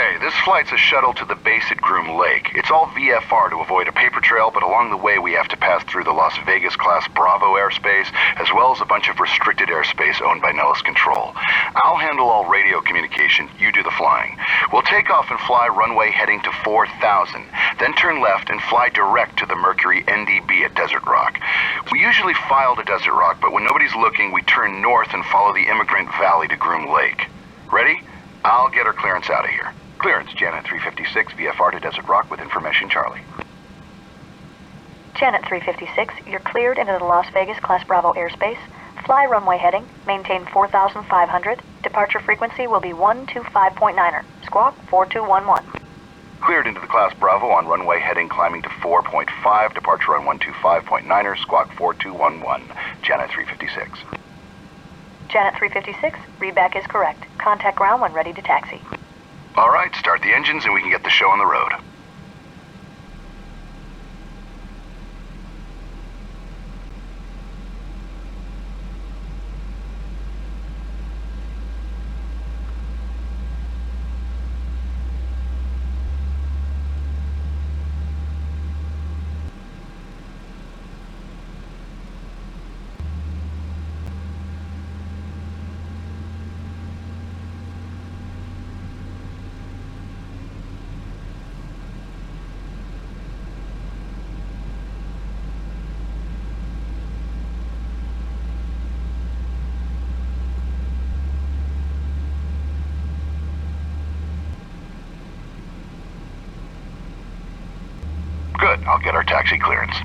Okay, this flight's a shuttle to the base at Groom Lake. It's all VFR to avoid a paper trail, but along the way we have to pass through the Las Vegas Class Bravo airspace, as well as a bunch of restricted airspace owned by Nellis Control. I'll handle all radio communication, you do the flying. We'll take off and fly runway heading to 4000, then turn left and fly direct to the Mercury NDB at Desert Rock. We usually file to Desert Rock, but when nobody's looking, we turn north and follow the Immigrant Valley to Groom Lake. Ready? I'll get our clearance out of here. Clearance, Janet 356, VFR to Desert Rock with information, Charlie. Janet 356, you're cleared into the Las Vegas Class Bravo airspace. Fly runway heading, maintain 4,500. Departure frequency will be 125.9er. Squawk 4211. Cleared into the Class Bravo on runway heading climbing to 4.5, departure on 125.9er, squawk 4211, Janet 356. Janet 356, readback is correct. Contact ground when ready to taxi. All right, start the engines and we can get the show on the road. Good, I'll get our taxi clearance.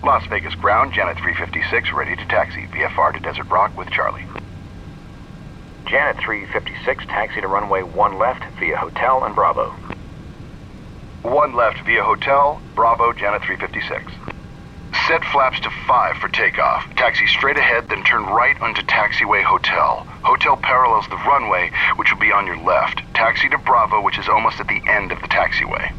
Las Vegas ground, Janet 356, ready to taxi. VFR to Desert Rock with Charlie. Janet 356, taxi to runway 1 left via Hotel and Bravo. 1 left via Hotel, Bravo, Janet 356. Set flaps to 5 for takeoff. Taxi straight ahead, then turn right onto taxiway Hotel. Hotel parallels the runway, which will be on your left. Taxi to Bravo, which is almost at the end of the taxiway.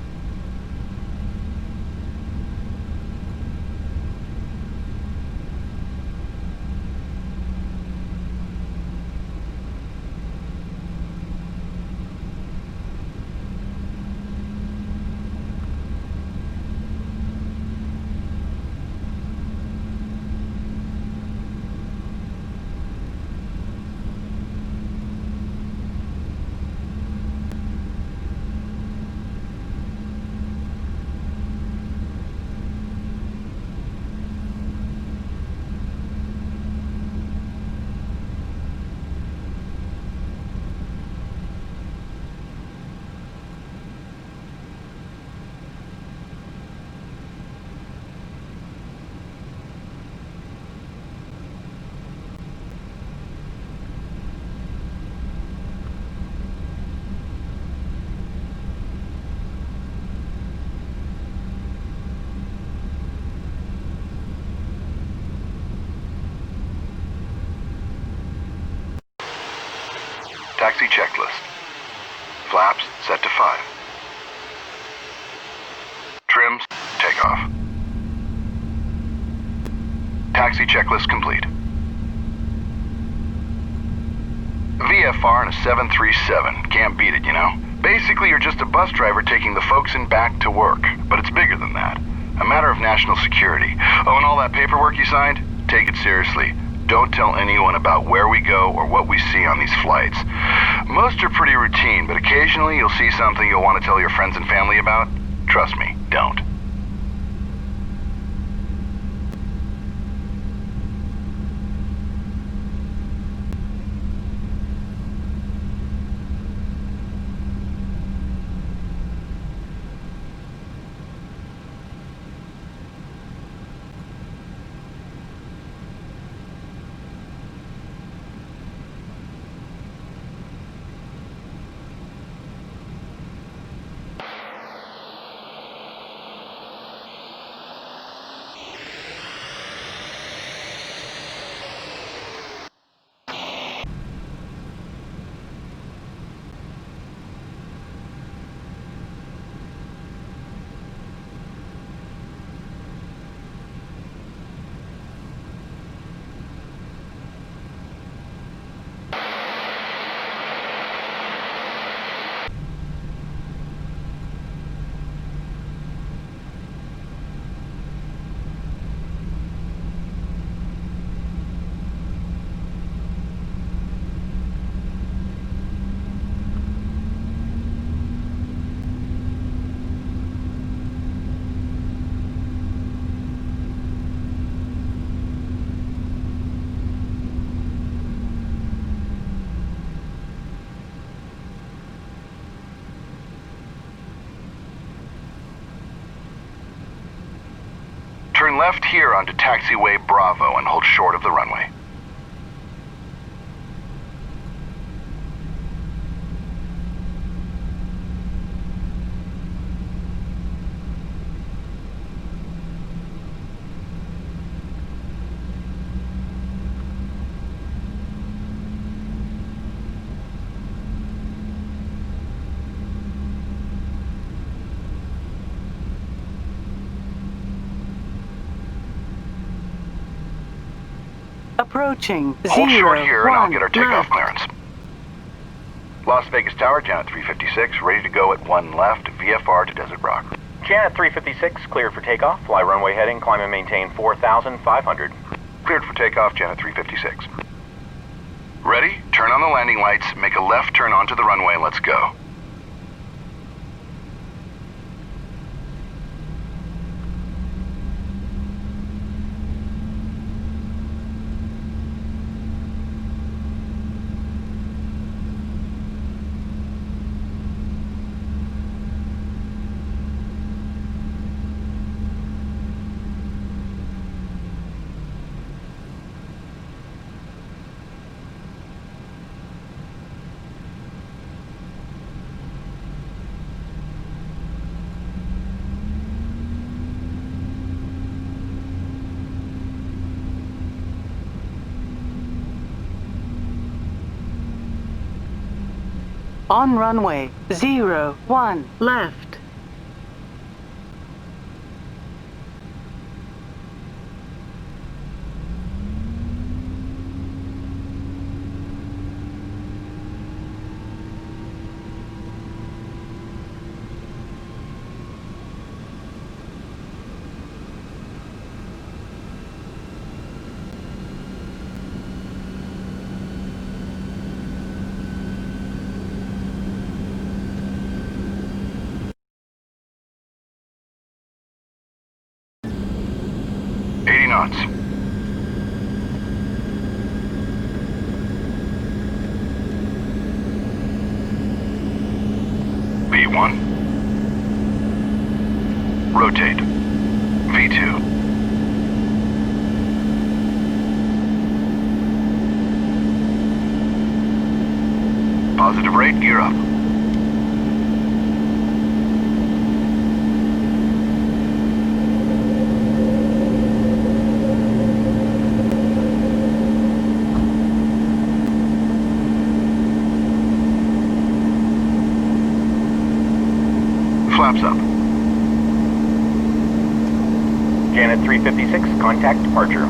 Taxi checklist. Flaps set to 5. Trims, takeoff. Taxi checklist complete. VFR in a 737. Can't beat it, you know? Basically, you're just a bus driver taking the folks in back to work. But it's bigger than that. A matter of national security. Oh, and all that paperwork you signed? Take it seriously. Don't tell anyone about where we go or what we see on these flights. Most are pretty routine, but occasionally you'll see something you'll want to tell your friends and family about. Trust me, don't. Turn left here onto taxiway Bravo and hold short of the runway. Approaching Hold short here and I'll get our takeoff left. clearance. Las Vegas Tower, Janet 356, ready to go at 1 left, VFR to Desert Rock. Janet 356, cleared for takeoff. Fly runway heading, climb and maintain 4,500. Cleared for takeoff, Janet 356. Ready? Turn on the landing lights, make a left turn onto the runway, and let's go. On runway 01 left. Knots. V1. Rotate. V2. Positive rate, gear up. Flaps up. Janet 356, contact departure.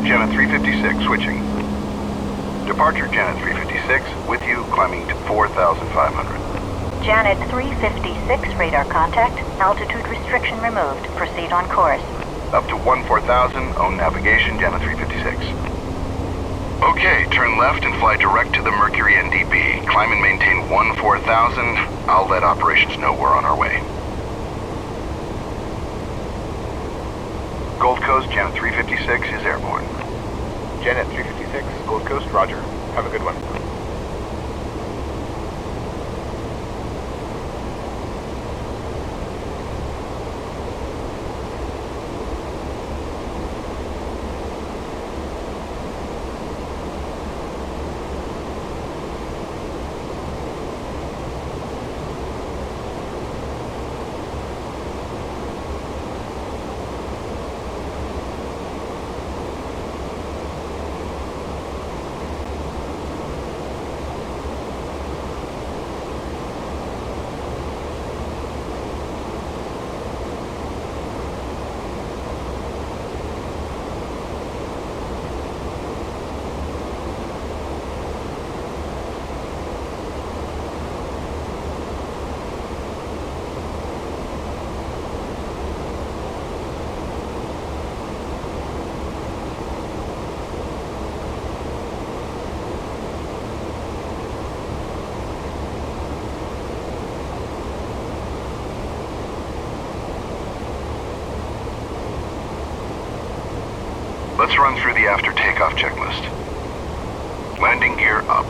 Janet 356, switching. Departure, Janet 356, with you, climbing to 4,500. Janet 356, radar contact. Altitude restriction removed. Proceed on course. Up to 14,000, own navigation, Janet 356. Okay, turn left and fly direct to the Mercury NDB. Climb and maintain 14,000. I'll let operations know we're on our way. Gold Coast, Janet 356 is airborne. Janet 356, Gold Coast, roger. Have a good one. Let's run through the after takeoff checklist. Landing gear up.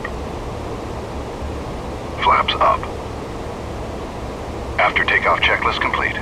Flaps up. After takeoff checklist complete.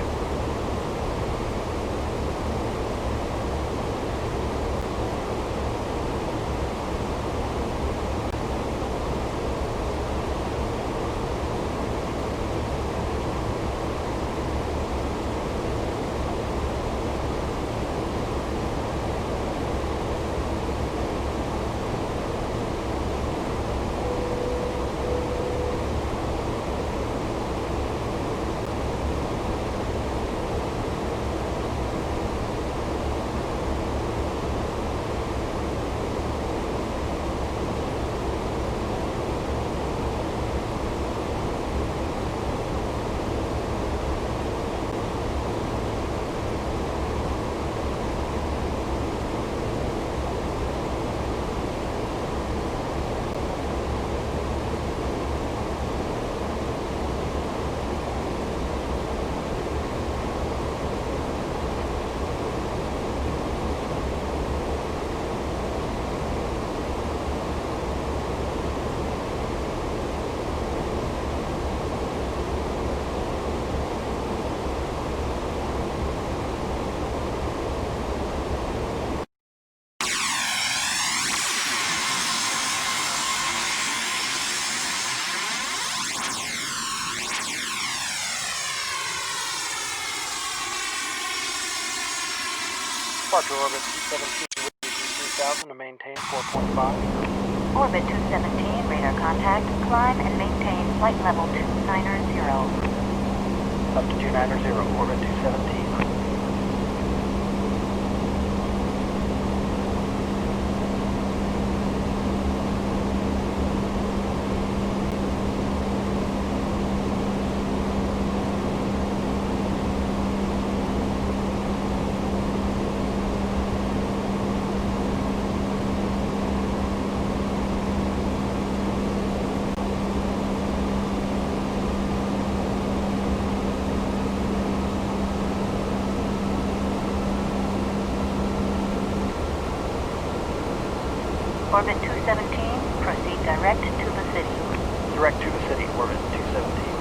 Departure orbit 217 with 3000 to maintain 4.5. Orbit 217, radar contact. Climb and maintain flight level 290. Up to 290, orbit 217. Orbit 217, proceed direct to the city. Direct to the city, orbit 217.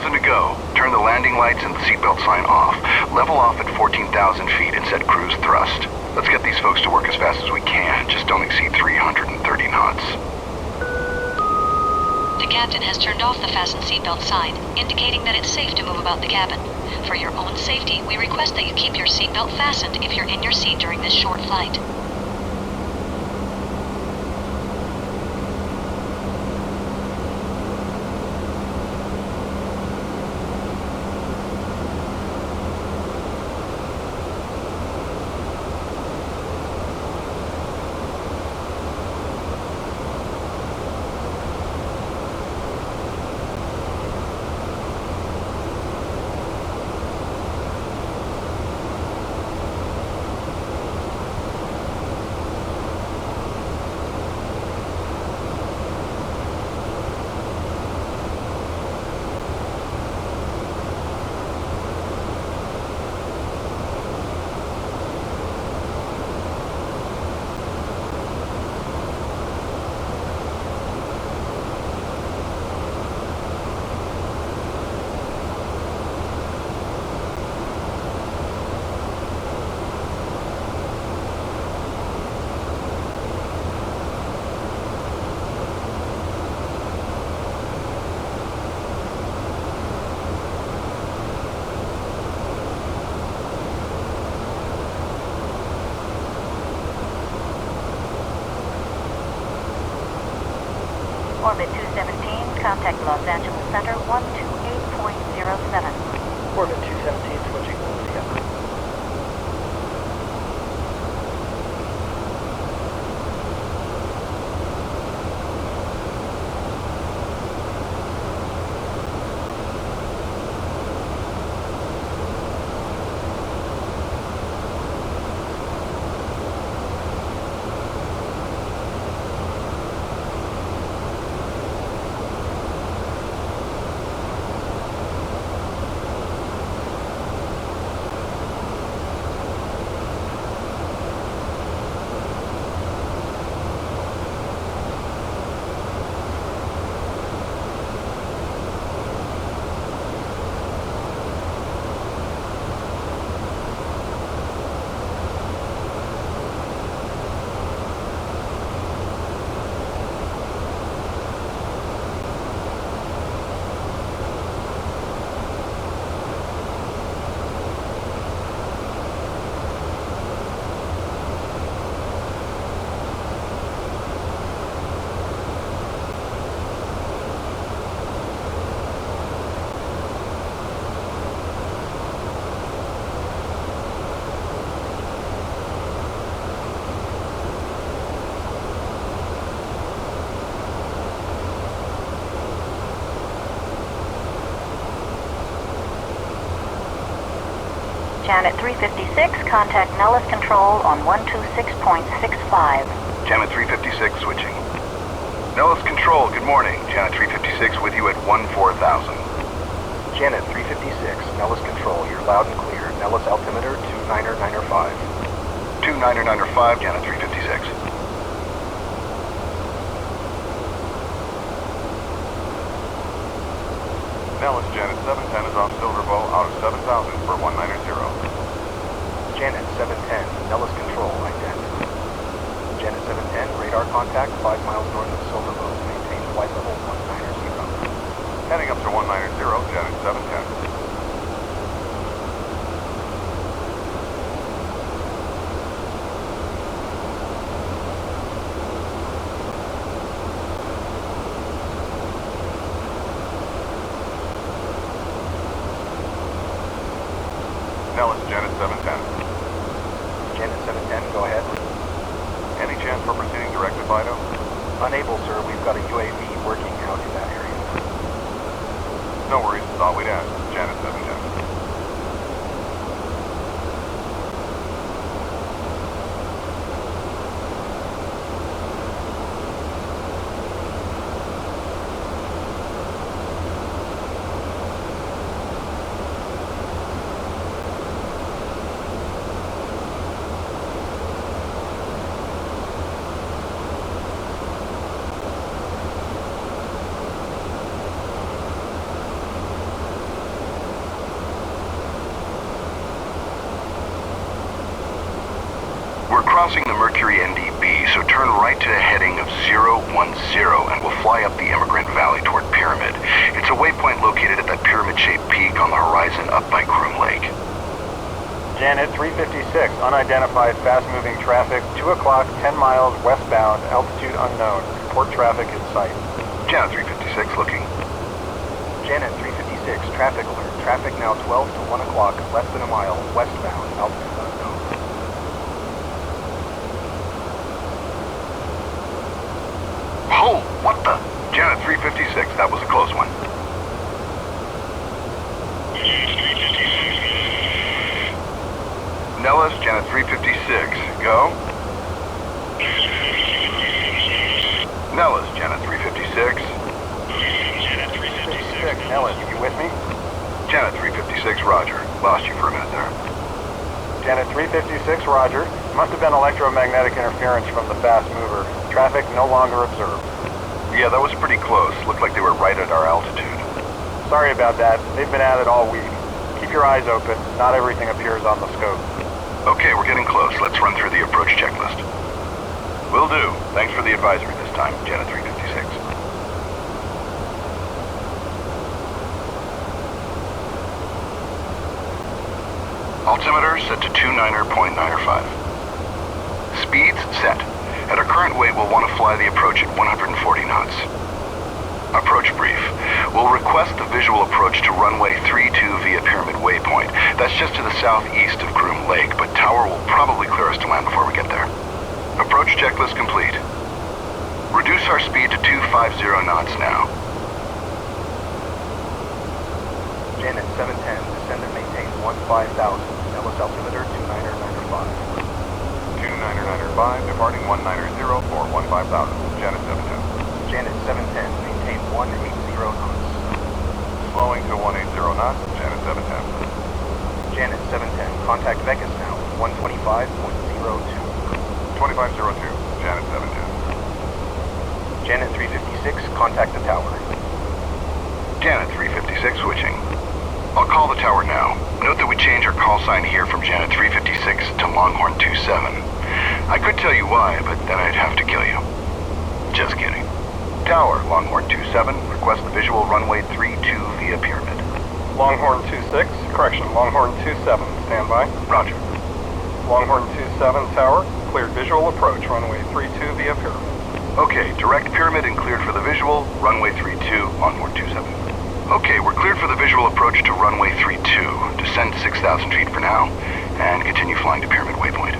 To go. Turn the landing lights and the seatbelt sign off. Level off at 14,000 feet and set cruise thrust. Let's get these folks to work as fast as we can. Just don't exceed 330 knots. The captain has turned off the fasten seatbelt sign, indicating that it's safe to move about the cabin. For your own safety, we request that you keep your seatbelt fastened if you're in your seat during this short flight. Orbit 217, contact Los Angeles Center 128.07. Orbit 217, switching to the Janet 356, contact Nellis Control on 126.65. Janet 356 switching. Nellis Control, good morning. Janet 356 with you at 14,000. Janet 356, Nellis Control, you're loud and clear. Nellis altimeter 29905. 29905, Janet 356. Nellis, Janet 710 is on Silverbow out of 7,000 for 190. Janet 710, Nellis Control, ident. Janet 710, radar contact 5 miles north of Silverbow. Maintain flight level 190. Heading up to 190, Janet 710. Nellis, Janet 710. Janet 710, go ahead. Any chance for proceeding direct to Fido? Unable, sir. We've got a UAV working out in that area. No worries, thought we'd ask. Janet 710. We're crossing the Mercury NDB, so turn right to a heading of 010 and we'll fly up the Immigrant Valley toward Pyramid. It's a waypoint located at that pyramid-shaped peak on the horizon up by Groom Lake. Janet 356, unidentified fast-moving traffic, 2 o'clock, 10 miles westbound, altitude unknown. Report traffic in sight. Janet 356 looking. Janet 356, traffic alert. Traffic now 12 to 1 o'clock, less than a mile, westbound, altitude unknown. Oh, what the? Janet 356, that was a close one. Nellis, Janet 356, go. Nellis, Janet 356. Janet 356, Nellis, you with me? Janet 356, roger. Lost you for a minute there. Janet 356, roger. Must have been electromagnetic interference from the fast mover. Traffic no longer observed. Yeah, that was pretty close. Looked like they were right at our altitude. Sorry about that. They've been at it all week. Keep your eyes open. Not everything appears on the scope. Okay, we're getting close. Let's run through the approach checklist. Will do. Thanks for the advisory this time, Janet 356. Altimeter set to 29.95. Speeds set. At our current weight, we'll want to fly the approach at 140 knots. Approach brief. We'll request the visual approach to runway 32 via Pyramid Waypoint. That's just to the southeast of Groom Lake, but Tower will probably clear us to land before we get there. Approach checklist complete. Reduce our speed to 250 knots now. Janet 710, descend and maintain 15,000. Nellis altimeter 29905. 29905, departing 190 for 15,000. Janet 710. Janet 710, maintain 180 knots. Slowing to 180 knots, Janet 710. Janet 710, contact Vegas now, 125.02. 2502, Janet 710. Janet 356, contact the tower. Janet 356 switching. I'll call the tower now. Note that we change our call sign here from Janet 356 to Longhorn 27. I could tell you why, but then I'd have to kill you. Just kidding. Tower, Longhorn 27, request the visual runway 32 via Pyramid. Longhorn 26, correction, Longhorn 27, stand by. Roger. Longhorn 27 tower, cleared visual approach, runway 32 via Pyramid. Okay, direct Pyramid and cleared for the visual, runway 32, Longhorn 27. Okay, we're cleared for the visual approach to runway 32. Descend 6,000 feet for now, and continue flying to Pyramid Waypoint.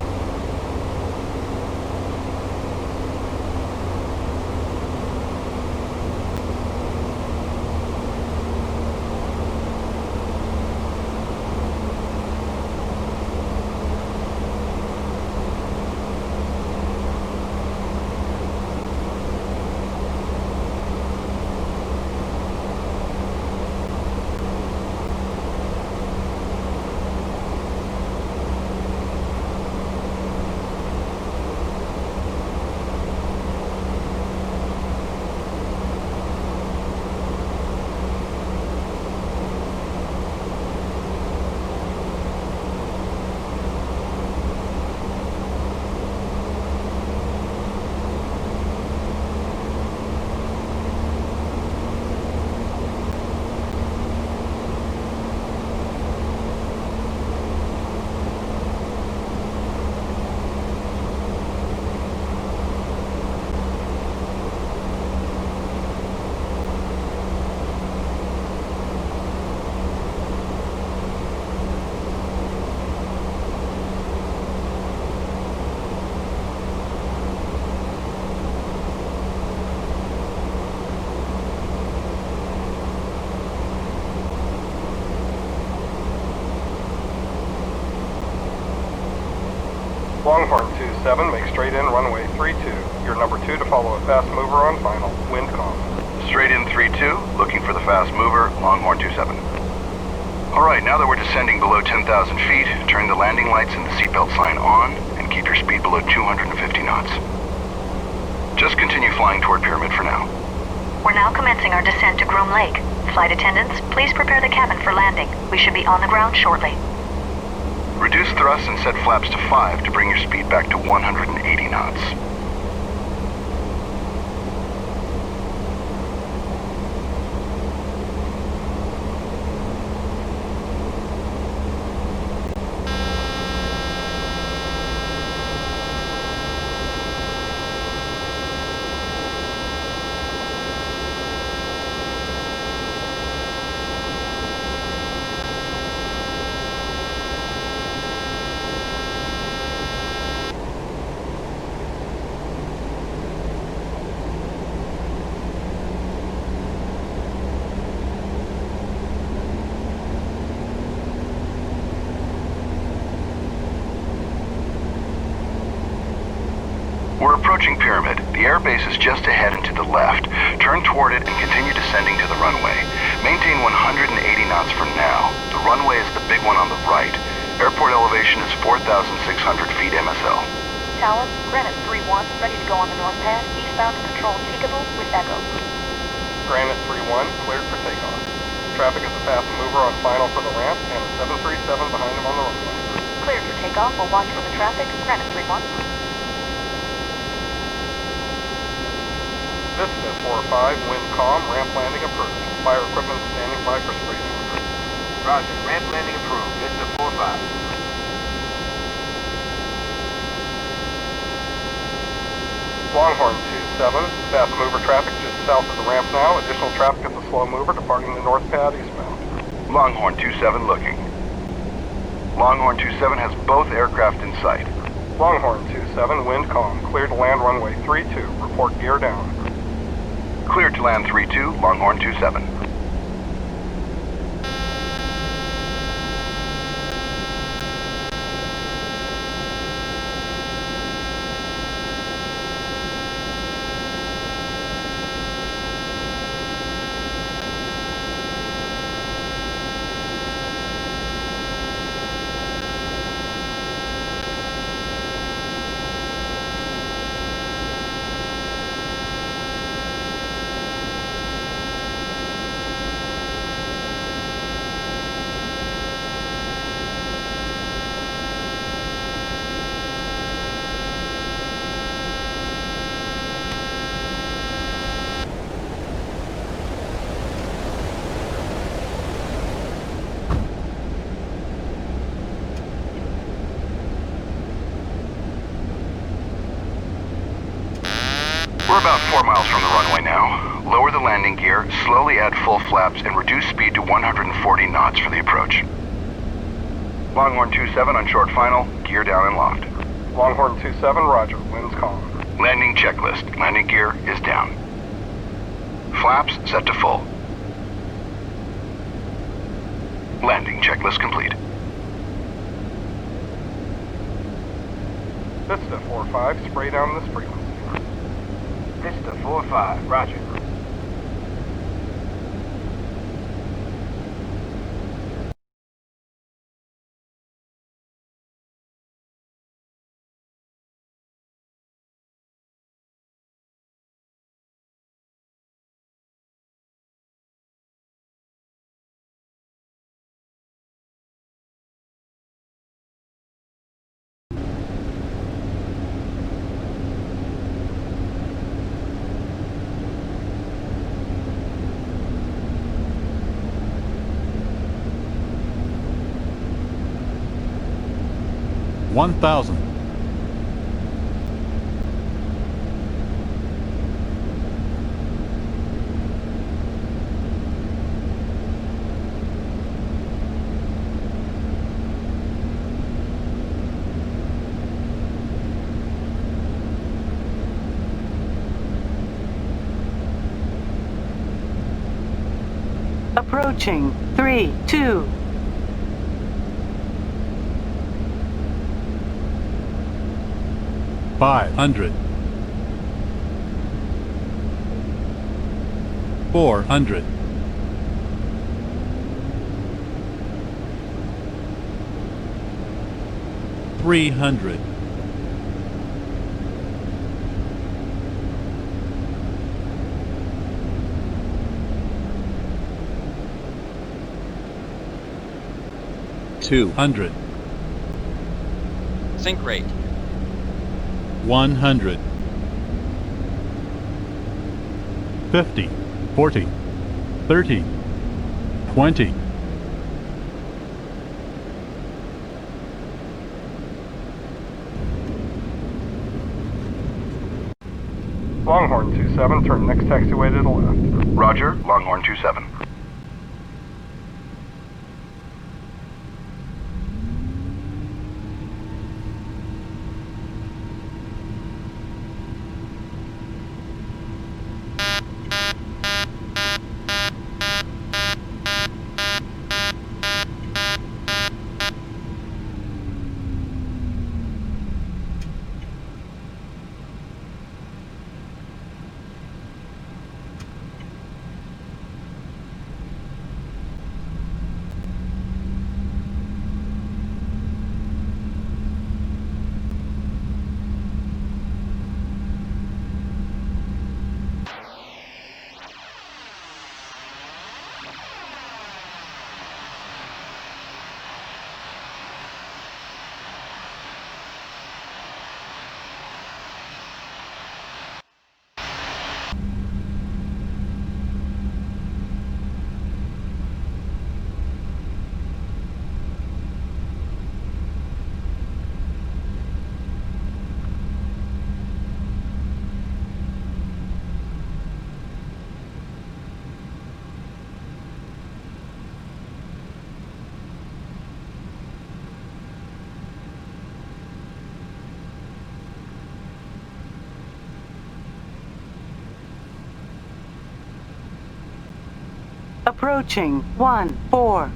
Longhorn 27, make straight in runway 32. You're number 2 to follow a fast mover on final. Wind calm. Straight in 3-2, looking for the fast mover, Longhorn 27. All right, now that we're descending below 10,000 feet, turn the landing lights and the seatbelt sign on and keep your speed below 250 knots. Just continue flying toward Pyramid for now. We're now commencing our descent to Groom Lake. Flight attendants, please prepare the cabin for landing. We should be on the ground shortly. Reduce thrust and set flaps to 5 to bring your speed back to 180 knots. We're approaching Pyramid. The airbase is just ahead and to the left. Turn toward it and continue descending to the runway. Maintain 180 knots for now. The runway is the big one on the right. Airport elevation is 4,600 feet MSL. Tower, Granite 3-1, ready to go on the north pad, eastbound to control Cheekable with Echo. Granite 3-1, cleared for takeoff. Traffic is a fast mover on final for the ramp and a 737 behind him on the runway. Cleared for takeoff, we'll watch for the traffic, Granite 3-1. Vista 4-5, wind calm, ramp landing approved. Fire equipment standing by for spray down. Roger, ramp landing approved. Vista 4-5. Longhorn 27, fast mover traffic just south of the ramp now. Additional traffic at the slow mover departing the north pad eastbound. Longhorn 27 looking. Longhorn 27 has both aircraft in sight. Longhorn 27, wind calm, clear to land runway 32. Report gear down. Cleared to land 3-2, Longhorn 27. We're about 4 miles from the runway now. Lower the landing gear, slowly add full flaps, and reduce speed to 140 knots for the approach. Longhorn 27 on short final, gear down and locked. Longhorn 27, roger, winds calm. Landing checklist. Landing gear is down. Flaps set to full. Landing checklist complete. Vista 4-5, spray down this frequency. Vista 4-5, roger. One thousand. Approaching. 3, 2. 1 500, 400, 300, 200, Sink rate. 100, 50, 40, 30, 20, Longhorn 27, turn next taxiway to the left. Roger, Longhorn 27. Approaching 1-4.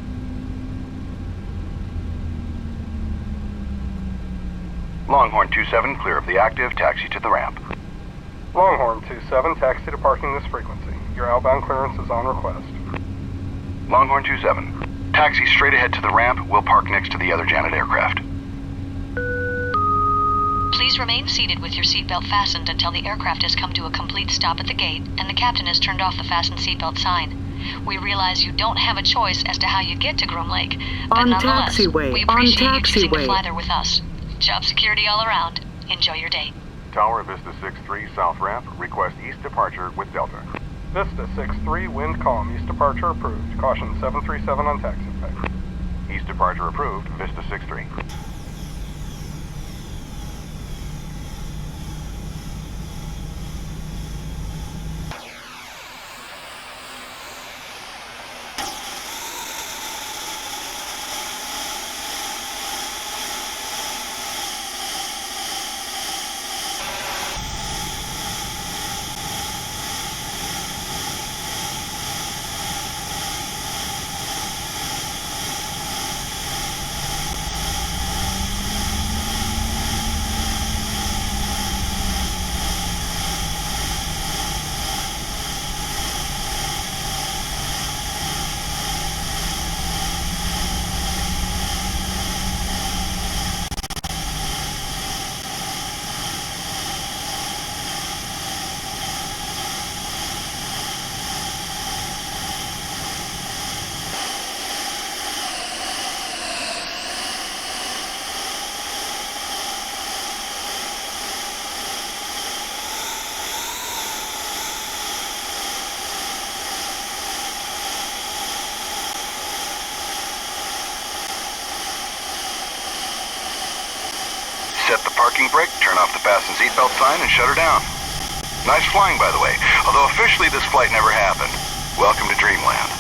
Longhorn 27, clear of the active, taxi to the ramp. Longhorn 27, taxi to parking this frequency. Your outbound clearance is on request. Longhorn 27, taxi straight ahead to the ramp. We'll park next to the other Janet aircraft. Please remain seated with your seatbelt fastened until the aircraft has come to a complete stop at the gate and the captain has turned off the fasten seatbelt sign. We realize you don't have a choice as to how you get to Groom Lake, but On nonetheless, taxiway, we on appreciate you choosing to taxiway. fly there with us. Job security all around. Enjoy your day. Tower Vista 63 south ramp, request east departure with Delta. Vista 63, wind calm, east departure approved. Caution 737 on taxiway. East departure approved, Vista 63. Set the parking brake, turn off the fasten seatbelt sign, and shut her down. Nice flying, by the way, although officially this flight never happened. Welcome to Dreamland.